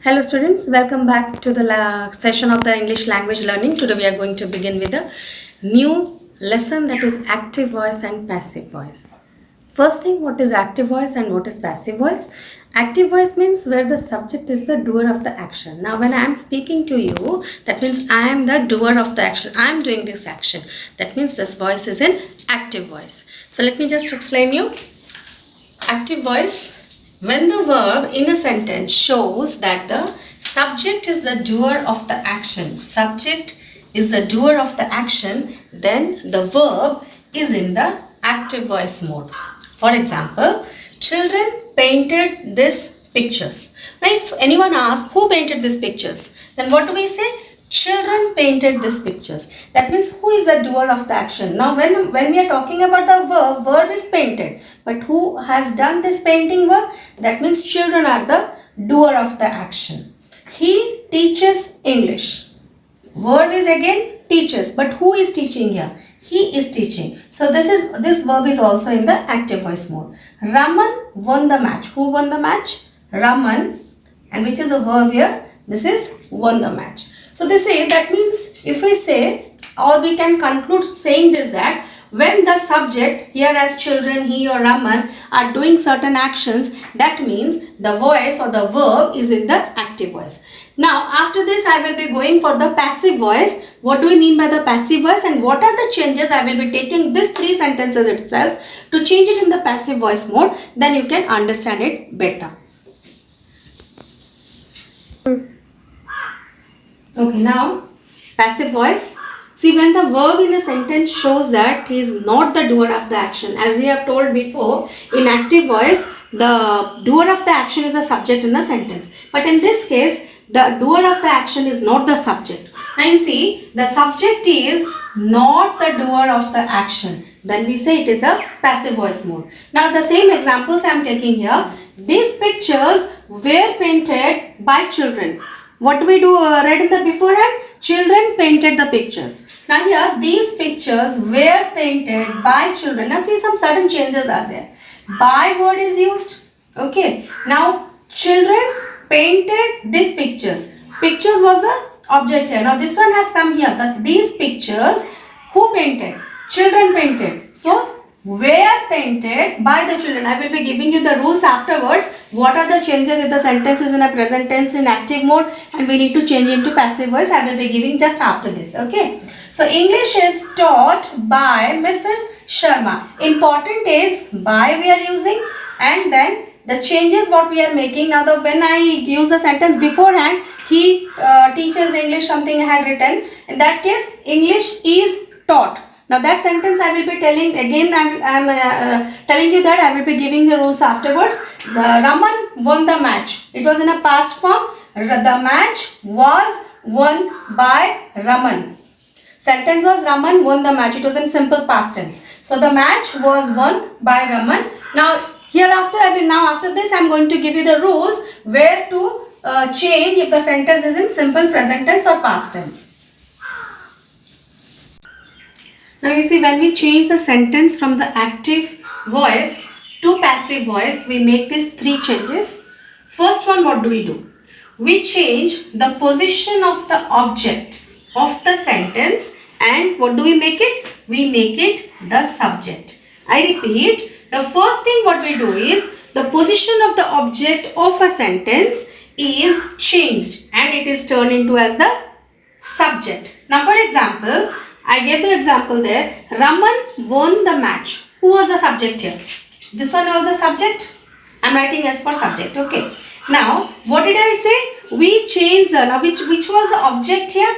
Hello students, welcome back to the session of the English language learning. Today we are going to begin with a new lesson, that is active voice and passive voice. First thing, what is active voice and what is passive voice? Active voice means where the subject is the doer of the action. Now when I am speaking to you, that means I am the doer of the action. I am doing this action. That means this voice is an active voice. So let me just explain you. Active voice, when the verb in a sentence shows that the subject is the doer of the action, subject is the doer of the action, then the verb is in the active voice mode. For example, children painted these pictures. Now if anyone asks who painted these pictures, then what do we say? Children painted these pictures. That means who is the doer of the action? Now when we are talking about the verb is painted. But who has done this painting work? That means children are the doer of the action. He teaches English. Verb is again teaches. But who is teaching here? He is teaching. So this verb is also in the active voice mode. Raman won the match. Who won the match? Raman. And which is the verb here? This is won the match. So that means if we say, or we can conclude saying this, that when the subject here as children, he or Raman are doing certain actions, that means the voice or the verb is in the active voice. Now after this I will be going for the passive voice. What do we mean by the passive voice and what are the changes? I will be taking these three sentences itself to change it in the passive voice mode. Then you can understand it better. Okay, now passive voice. See, when the verb in a sentence shows that he is not the doer of the action, as we have told before, in active voice, the doer of the action is a subject in the sentence. But in this case, the doer of the action is not the subject. Now you see, the subject is not the doer of the action. Then we say it is a passive voice mode. Now the same examples I am taking here. These pictures were painted by children. What do we read in the beforehand? Children painted the pictures. Now here these pictures were painted by children. Now see, some certain changes are there. By word is used. Okay. Now children painted these pictures. Pictures was the object here. Now this one has come here. Thus these pictures who painted? Children painted. So were painted by the children. I will be giving you the rules afterwards. What are the changes if the sentence is in a present tense in active mode and we need to change into passive voice? I will be giving just after this. Okay. So English is taught by Mrs. Sharma. Important is by we are using, and then the changes what we are making. Now when I use a sentence beforehand, he teaches English, something I had written. In that case, English is taught. Now that sentence I will be telling again. I am telling you that I will be giving the rules afterwards. The Raman won the match. It was in a past form. The match was won by Raman. Sentence was Raman won the match. It was in simple past tense. So the match was won by Raman. Now hereafter after this I am going to give you the rules where to change if the sentence is in simple present tense or past tense. Now you see, when we change the sentence from the active voice to passive voice, we make these three changes. First one, what do? We change the position of the object of the sentence, and what do we make it? We make it the subject. I repeat, the first thing what we do is the position of the object of a sentence is changed and it is turned into as the subject. Now for example, I gave the example there. Raman won the match. Who was the subject here? This one was the subject. I am writing as for subject. Okay. Now, what did I say? We changed the, now which was the object here?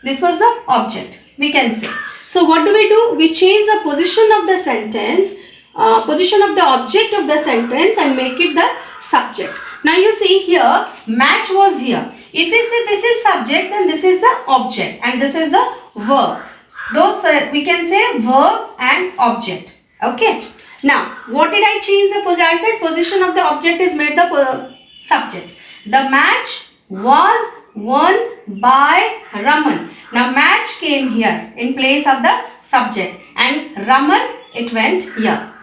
This was the object. We can say. So, what do? We change the position of the sentence, position of the object of the sentence and make it the subject. Now, you see here, match was here. If we say this is subject, then this is the object and this is the verb. Those we can say verb and object. Okay. Now, what did I change the position? I said position of the object is made the subject. The match was won by Raman. Now, match came here in place of the subject and Raman it went here.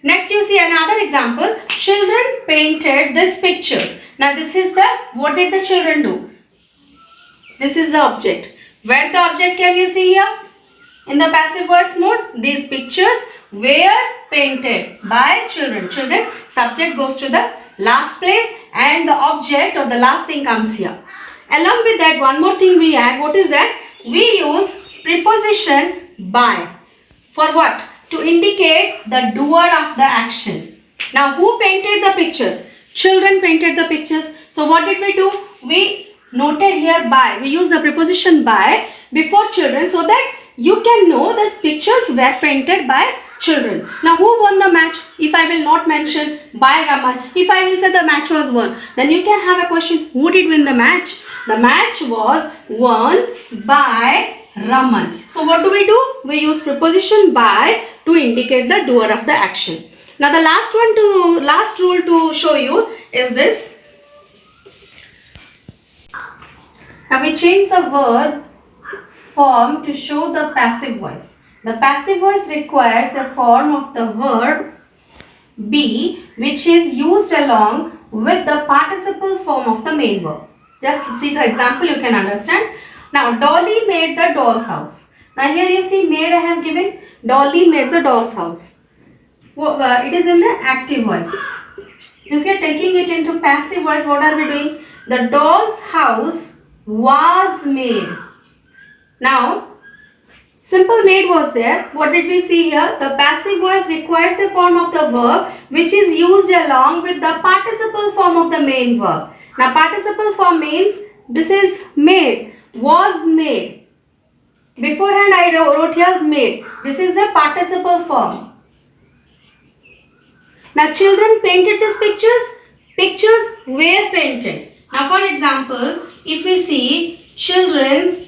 Next you see another example. Children painted these pictures. Now this is the, what did the children do? This is the object. Where the object can you see here? In the passive voice mode, these pictures were painted by children. Children, subject goes to the last place and the object or the last thing comes here. Along with that, one more thing we add. What is that? We use preposition by. For what? To indicate the doer of the action. Now, who painted the pictures? Children painted the pictures. So, what did we do? We noted here by. We use the preposition by before children so that you can know these pictures were painted by children. Now, who won the match? If I will not mention by Raman, if I will say the match was won, then you can have a question, who did win the match? The match was won by Raman. So, what do? We use preposition by to indicate the doer of the action. Now, the last rule to show you is this. Now, we change the verb form to show the passive voice. The passive voice requires a form of the verb be, which is used along with the participle form of the main verb. Just see the example, you can understand. Now, Dolly made the doll's house. Now, here you see made I have given. Dolly made the doll's house. It is in the active voice. If you are taking it into passive voice, what are we doing? The doll's house was made. Now, simple made was there. What did we see here? The passive voice requires a form of the verb which is used along with the participle form of the main verb. Now, participle form means this is made, was made. Beforehand I wrote here made. This is the participle form. Now, children painted these pictures. Pictures were painted. Now, for example, if we see children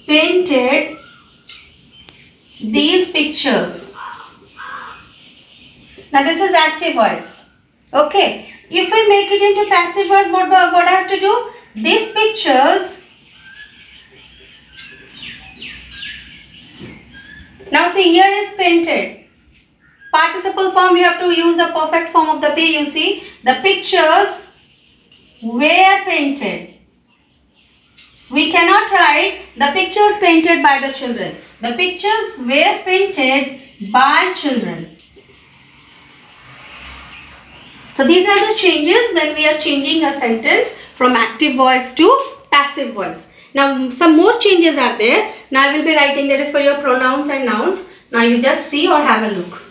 painted these pictures. Now, this is active voice. Okay. If we make it into passive voice, what I have to do? These pictures. Now, see, here is painted. Participle form, you have to use the perfect form of the P. You see, the pictures were painted. We cannot write the pictures painted by the children. The pictures were painted by children. So, these are the changes when we are changing a sentence from active voice to passive voice. Now, some more changes are there. Now, I will be writing, that is for your pronouns and nouns. Now, you just see or have a look.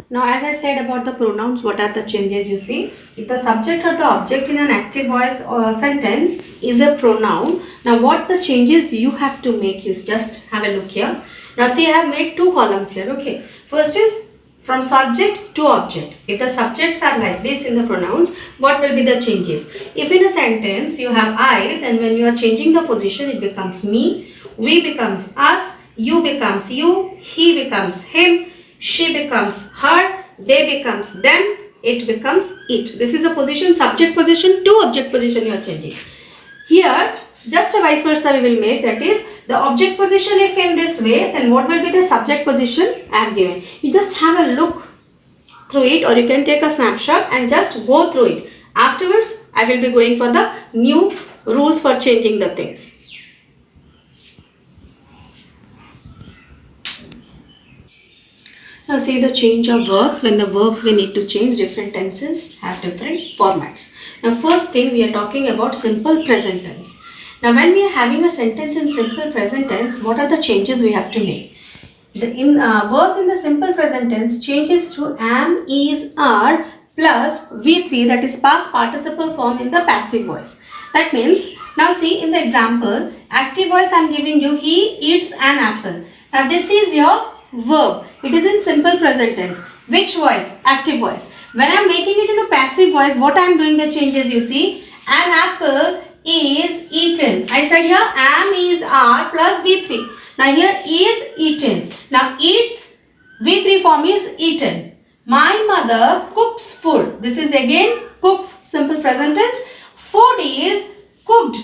Now, as I said about the pronouns, what are the changes you see? If the subject or the object in an active voice or sentence is a pronoun, now what the changes you have to make, you just have a look here. Now, see, I have made two columns here, okay. First is from subject to object. If the subjects are like this in the pronouns, what will be the changes? If in a sentence you have I, then when you are changing the position, it becomes me, we becomes us, you becomes you, he becomes him, she becomes her, they becomes them, it becomes it. This is a position, subject position to object position you are changing. Here, just a vice versa we will make, that is the object position if in this way, then what will be the subject position I have given. You just have a look through it, or you can take a snapshot and just go through it. Afterwards, I will be going for the new rules for changing the things. Now, see the change of verbs. When the verbs we need to change, different tenses have different formats. Now, first thing we are talking about simple present tense. Now, when we are having a sentence in simple present tense, what are the changes we have to make? Verbs in the simple present tense changes to am, is, are plus V3, that is past participle form in the passive voice. That means, now see in the example, active voice I am giving you, he eats an apple. Now, this is your verb. It is in simple present tense. Which voice? Active voice. When I am making it into passive voice, what I am doing the changes, you see, an apple is eaten. I said here am, is, are plus V3. Now here is eaten. Now eats, V3 form is eaten. My mother cooks food. This is again cooks, simple present tense. Food is cooked.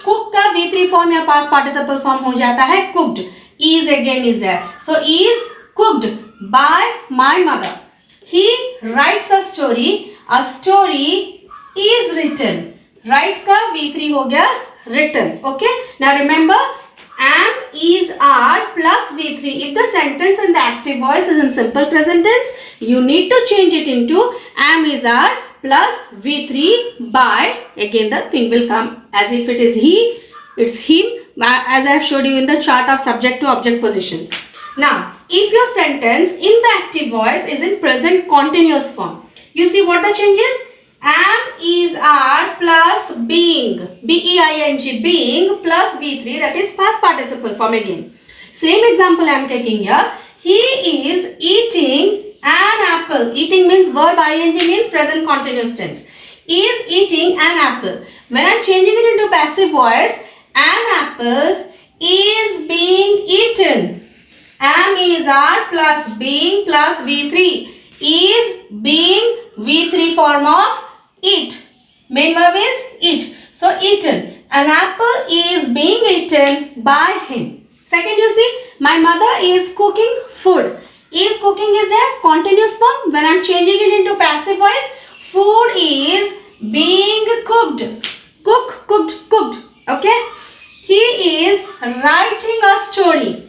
Cook का V3 form या past participle form हो जाता है cooked. Is again is there. So is cooked by my mother. He writes a story. A story is written. Write का V3 हो गया written. Okay. Now remember, am, is, are plus V3. If the sentence in the active voice is in simple present tense, you need to change it into am, is, are plus V3 by, again the thing will come as if it is he, it's him, as I have showed you in the chart of subject to object position. Now, if your sentence in the active voice is in present continuous form, you see what the change is? Am, is, are plus being, B-E-I-N-G, being plus V3, that is past participle form again. Same example I am taking here. He is eating an apple. Eating means verb, ing means present continuous tense. Is eating an apple. When I am changing it into passive voice, an apple is being eaten. Am, is, are plus being plus V3. Is being V3 form of eat. Main verb is eat. So eaten. An apple is being eaten by him. Second, you see, my mother is cooking food. Is cooking is a continuous form. When I am changing it into passive voice, food is being cooked. Cook, cooked, cooked. Okay. He is writing a story.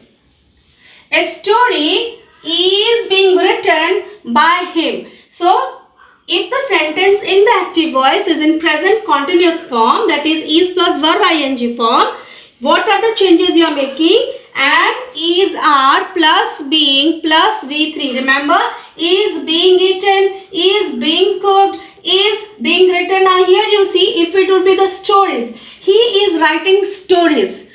A story is being written by him. So, if the sentence in the active voice is in present continuous form, that is plus verb ing form, what are the changes you are making? Am, is, are plus being plus V3. Remember, is being eaten, is being cooked, is being written. Now here you see, if it would be the stories, he is writing stories,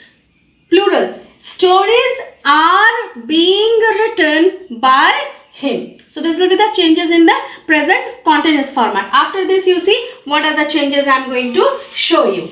plural. Stories are being written by him. So this will be the changes in the present continuous format. After this, you see what are the changes I am going to show you.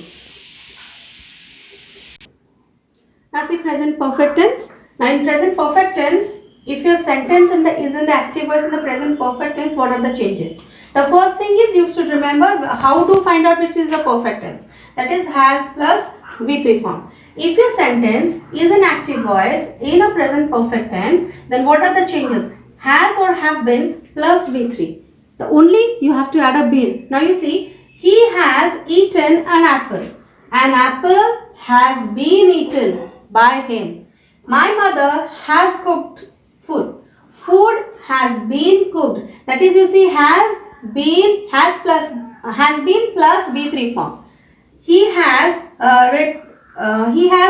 Now see present perfect tense. Now in present perfect tense, if your sentence is in the active voice in the present perfect tense, what are the changes? The first thing is you should remember how to find out which is the perfect tense. That is has plus V3 form. If your sentence is an active voice in a present perfect tense, then what are the changes? Has or have been plus V3. The only you have to add a been. Now you see, he has eaten an apple. An apple has been eaten by him. My mother has cooked food. Food has been cooked. That is, you see, has been plus V3 form. He has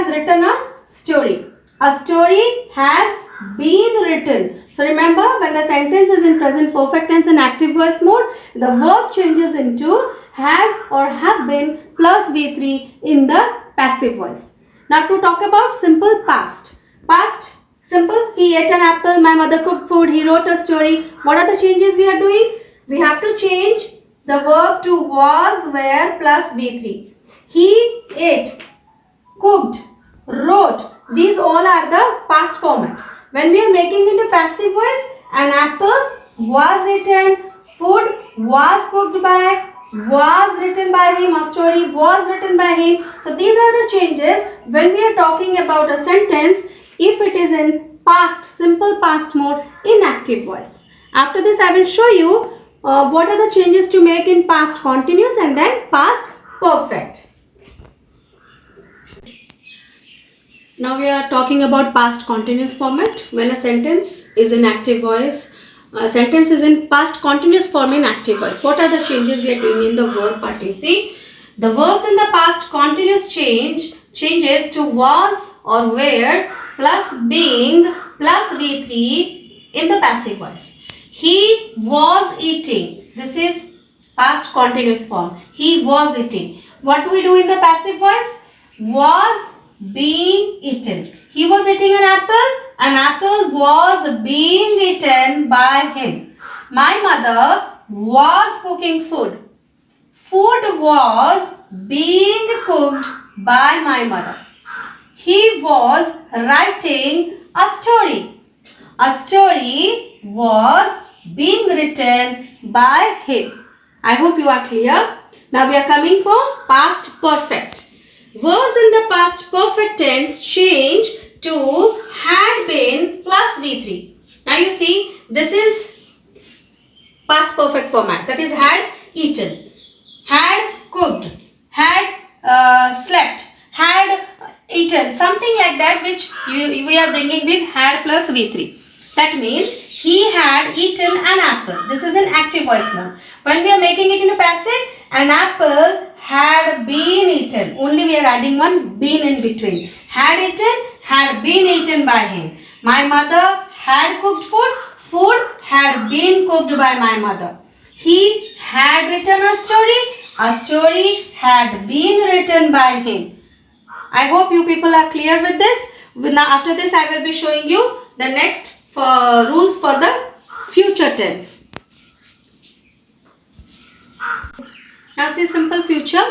written a story. A story has been written. So remember, when the sentence is in present perfect tense and active voice mode, the verb changes into has or have been plus V3 in the passive voice. Now to talk about simple past. Past, simple, he ate an apple, my mother cooked food, he wrote a story. What are the changes we are doing? We have to change the verb to was, were plus V3. He ate, cooked, wrote. These all are the past format. When we are making into passive voice, an apple was eaten, food was cooked by, was written by him, a story was written by him. So these are the changes when we are talking about a sentence if it is in past, simple past mode in active voice. After this I will show you what are the changes to make in past continuous and then past perfect. Now we are talking about past continuous format. When a sentence is in active voice, a sentence is in past continuous form in active voice. What are the changes we are doing in the verb part? You see, the verbs in the past continuous changes to was or were plus being plus V3 in the passive voice. He was eating. This is past continuous form. He was eating. What do we do in the passive voice? Was being eaten. He was eating an apple. An apple was being eaten by him. My mother was cooking food. Food was being cooked by my mother. He was writing a story. A story was being written by him. I hope you are clear. Now we are coming for past perfect. Verbs in the past perfect tense change to had been plus V3. Now you see, this is past perfect format. That is had eaten, had cooked, had slept, had eaten, something like that, which we are bringing with had plus V3. That means he had eaten an apple. This is an active voice mode. When we are making it into passive, an apple had been eaten. Only we are adding one been in between. Had eaten, had been eaten by him. My mother had cooked food. Food had been cooked by my mother. He had written a story. A story had been written by him. I hope you people are clear with this. Now after this I will be showing you the next rules for the future tense. Now see simple future.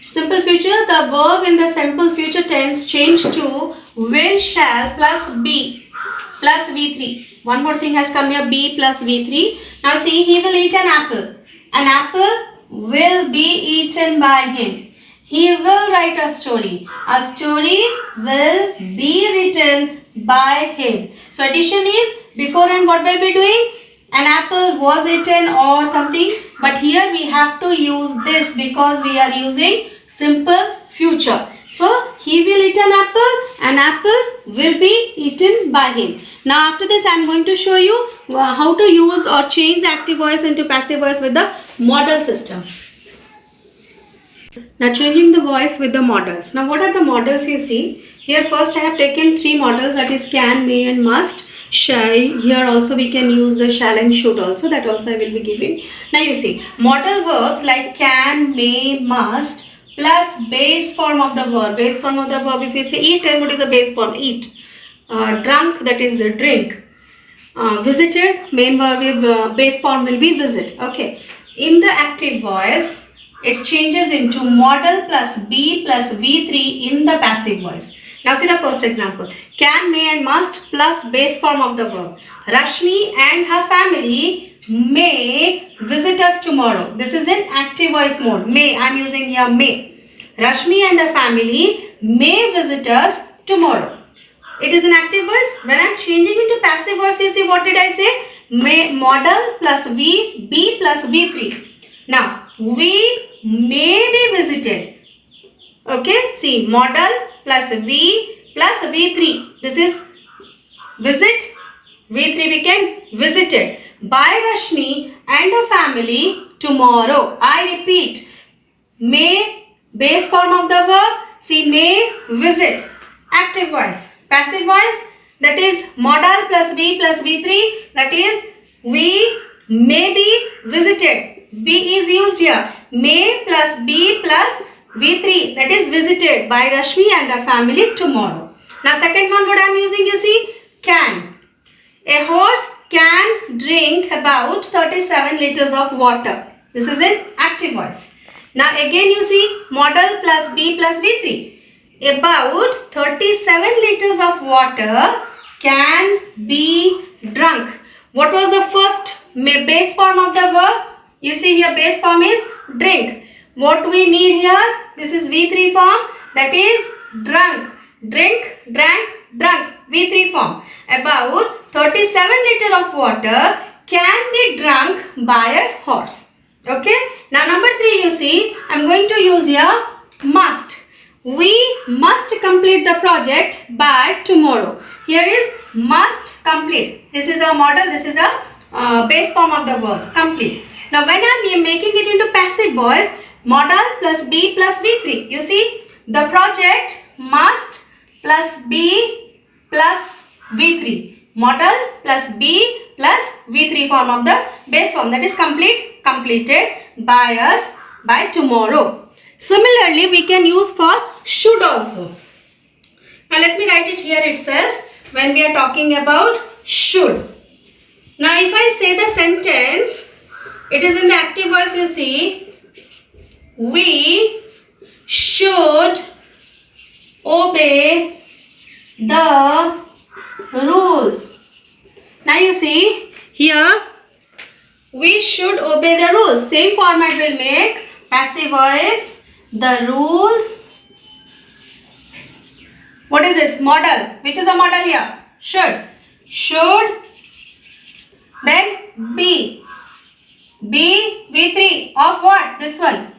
Simple future, the verb in the simple future tense changed to will, shall plus be plus V3. One more thing has come here, be plus V3. Now see, he will eat an apple. An apple will be eaten by him. He will write a story. A story will be written by him. So addition is before and what will be doing? An apple was eaten or something. But here we have to use this because we are using simple future. So he will eat an apple will be eaten by him. Now after this I am going to show you how to use or change active voice into passive voice with the modal system. Now changing the voice with the modals. Now what are the modals you see? Here first I have taken three modals, that is can, may and must. Shall, here also we can use the shall and should also, that also I will be giving. Now you see modal verbs like can, may, must plus base form of the verb. Base form of the verb, if you say eat, then what is the base form? Eat. Drunk, that is drink. Visited, main verb base form will be visit. Okay. In the active voice, it changes into modal plus be plus V3 in the passive voice. Now see the first example. Can, may and must plus base form of the verb. Rashmi and her family may visit us tomorrow. This is in active voice mode. May, I am using here may. Rashmi and her family may visit us tomorrow. It is an active voice. When I am changing into passive voice, you see what did I say? May, modal plus V, be plus V3. Now, we may be visited. Okay, see modal plus V plus V3. This is visit. V3 became visited by Rashmi and her family tomorrow. I repeat, may, base form of the verb. See may, visit. Active voice. Passive voice, that is modal plus V plus V3. That is we may be visited. Be is used here. May plus be plus V3, that is visited by Rashmi and her family tomorrow. Now second one what I am using, you see, can. A horse can drink about 37 liters of water. This is an active voice. Now again you see modal plus be plus V3. About 37 liters of water can be drunk. What was the first base form of the verb? You see here base form is drink. What we need here? This is V3 form, that is drunk. Drink, drank, drunk. V3 form. About 37 liters of water can be drunk by a horse. Okay. Now number 3 you see, I am going to use here must. We must complete the project by tomorrow. Here is must complete. This is a modal, this is a base form of the verb, complete. Now when I am making it into passive voice, modal plus be plus V3. You see the project must plus be plus V3. Modal plus be plus V3 form of the base form, that is complete, completed by us by tomorrow. Similarly, we can use for should also. Now let me write it here itself when we are talking about should. Now if I say the sentence, it is in the active voice, you see, we should obey the rules. Now you see here, we should obey the rules. Same format will make passive voice, the rules. What is this? Modal. Which is a modal here? Should. Should Then be. Be V3 of what? This one.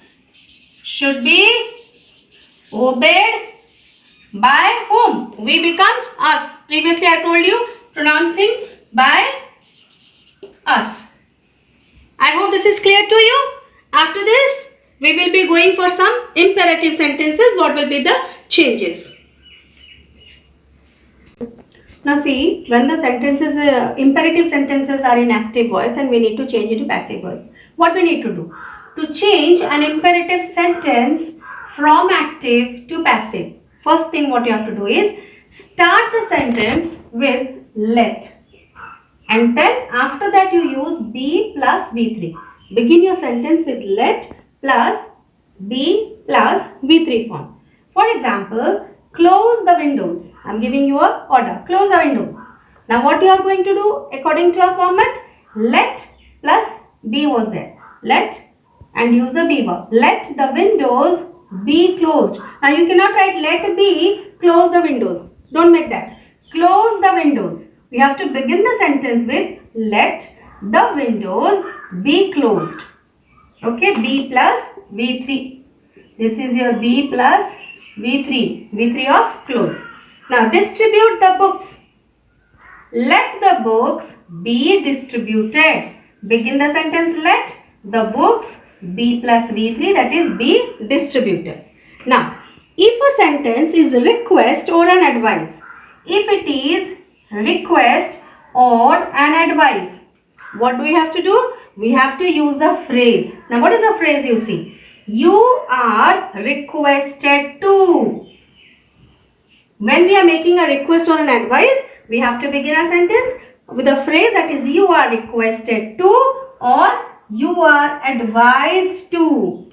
Should be obeyed by whom? We becomes us. Previously I told you pronouncing by us. I hope this is clear to you. After this, we will be going for some imperative sentences. What will be the changes? Now see, when the sentences, imperative sentences are in active voice and we need to change it to passive voice. What we need to do? To change an imperative sentence from active to passive, first thing what you have to do is start the sentence with let. And then after that you use be plus V3. Begin your sentence with let plus be plus V3 form. For example, close the windows. I am giving you a order. Close the windows. Now what you are going to do according to your format? Let plus be was there. Let and use the be verb. Let the windows be closed. Now you cannot write let be close the windows. Don't make that. Close the windows. We have to begin the sentence with let the windows be closed. Okay, B plus V3. This is your B plus V3. V3 of close. Now distribute the books. Let the books be distributed. Begin the sentence let the books B plus V3, that is be distributed. Now, if a sentence is request or an advice, if it is request or an advice, what do we have to do? We have to use a phrase. Now what is the phrase you see? You are requested to. When we are making a request or an advice, we have to begin a sentence with a phrase that is you are requested to or you are advised to.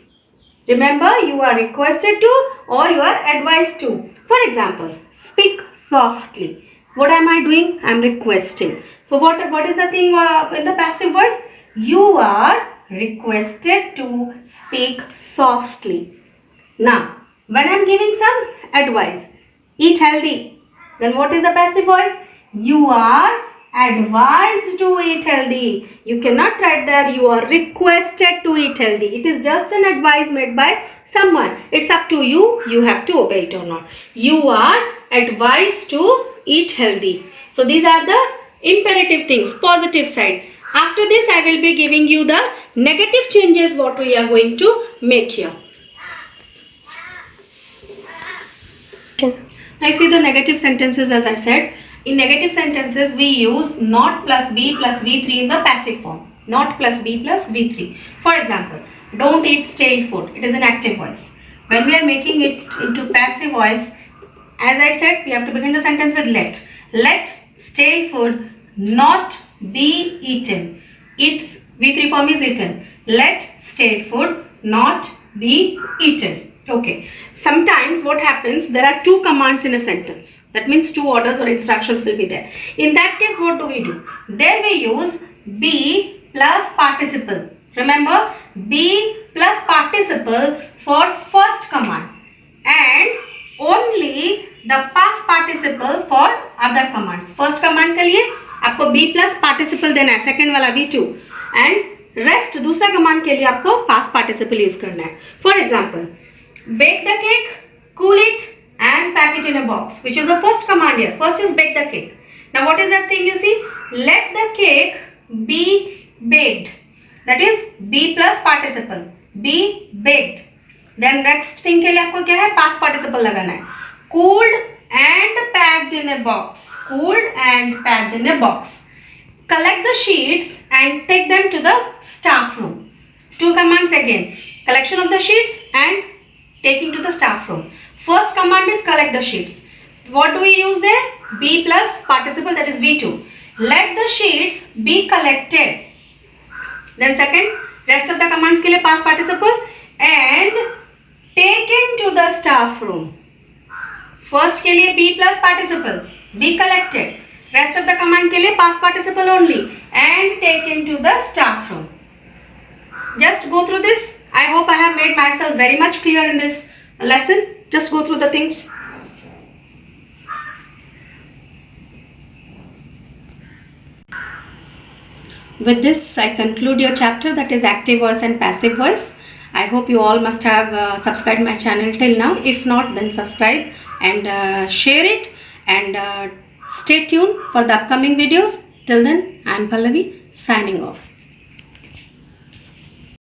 Remember, you are requested to or you are advised to. For example, speak softly. What am I doing? I am requesting. So what is the thing in the passive voice? You are requested to speak softly. Now, when I am giving some advice, eat healthy. Then what is the passive voice? You are advised to eat healthy. You cannot write that you are requested to eat healthy. It is just an advice made by someone. It's up to you. You have to obey it or not. You are advised to eat healthy. So these are the imperative things, positive side. After this, I will be giving you the negative changes what we are going to make here. Now see the negative sentences as I said. In negative sentences, we use not plus B plus V3 in the passive form. Not plus B plus V3. For example, don't eat stale food. It is an active voice. When we are making it into passive voice, as I said, we have to begin the sentence with let. Let stale food not be eaten. Its V3 form is eaten. Let stale food not be eaten. Okay. Sometimes what happens, there are two commands in a sentence. That means two orders or instructions will be there. In that case, what do we do? There we use be plus participle. Remember, be plus participle for first command and only the past participle for other commands. First command के लिए आपको be plus participle देना है, second वाला V2 and rest दूसरा command के लिए आपको past participle use करना है. For example, bake the cake, cool it and pack it in a box, which is the first command here. First is bake the cake. Now what is that thing you see? Let the cake be baked. That is be plus participle. Be baked. Then next thing के लिए आपको क्या है? Past participle लगाना है. Cooled and packed in a box. Cooled and packed in a box. Collect the sheets and take them to the staff room. Two commands again. Collection of the sheets and taking to the staff room. First command is collect the sheets. What do we use there? Be plus participle, that is V2. Let the sheets be collected. Then second, rest of the commands के लिए past participle and taken to the staff room. First के लिए be plus participle, be collected. Rest of the command के लिए past participle only and taken to the staff room. Just go through this. I hope I have made myself very much clear in this lesson. Just go through the things. With this, I conclude your chapter, that is active voice and passive voice. I hope you all must have subscribed my channel till now. If not, then subscribe and share it, and stay tuned for the upcoming videos. Till then, I am Pallavi signing off.